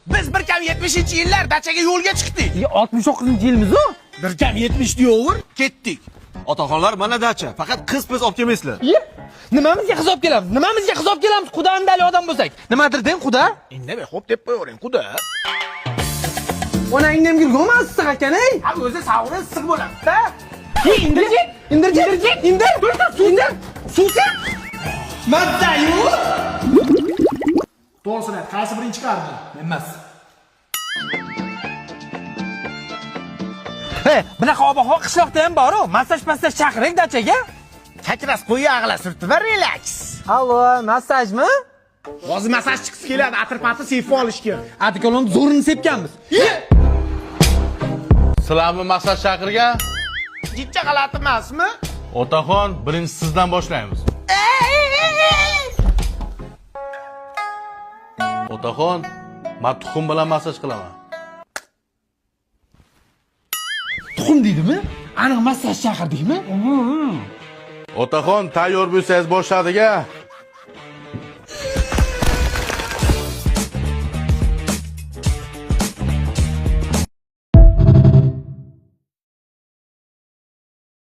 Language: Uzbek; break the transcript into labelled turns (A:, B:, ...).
A: Biz 170-yillar dachaga yo'lga chiqdik.
B: 69-yilmiz-ku.
A: 170 deyover, ketdik.
C: Otaxonlar mana dacha. Faqat qiz olib kelmaysizlar.
B: Nimamizga qiz olib kelamiz? Nimamizga qiz olib kelamiz? Xudo andali odam bo'lsak. Nimadir deng, Xudo?
A: Indamay xo'p deb qo'yavering, quda.
B: Onangni ham yurganmi issiq ekan-ey?
A: Ha, o'zi savri issiq bo'ladi-da.
B: Indir. Suvsi.
A: Mazza-yu. To'g'risini ayt, qaysi birinchi chiqardi? Men emas.
B: He, bunaqa ob-havo qishloqda ham bor-ku. Massaj chaqiring dachaga.
A: Chakras qo'yi ag'la surtib va relax.
B: Allo, massajmi?
A: Hozir massaj chiqib keladi, atir-patir seyf olishga.
B: Adikolon zo'rini sepganmiz.
D: Sizlarni maqsad chaqirgan?
A: Jicha g'alati emasmi?
D: Otaxon, birinchi sizdan boshlaymiz. Otaxon, men tuxum bilan massaj qilaman.
B: Tuxum deydimi? Aniq massaj chaqirdikmi?
D: Otaxon, tayyor bo'lsangiz boshladik-a.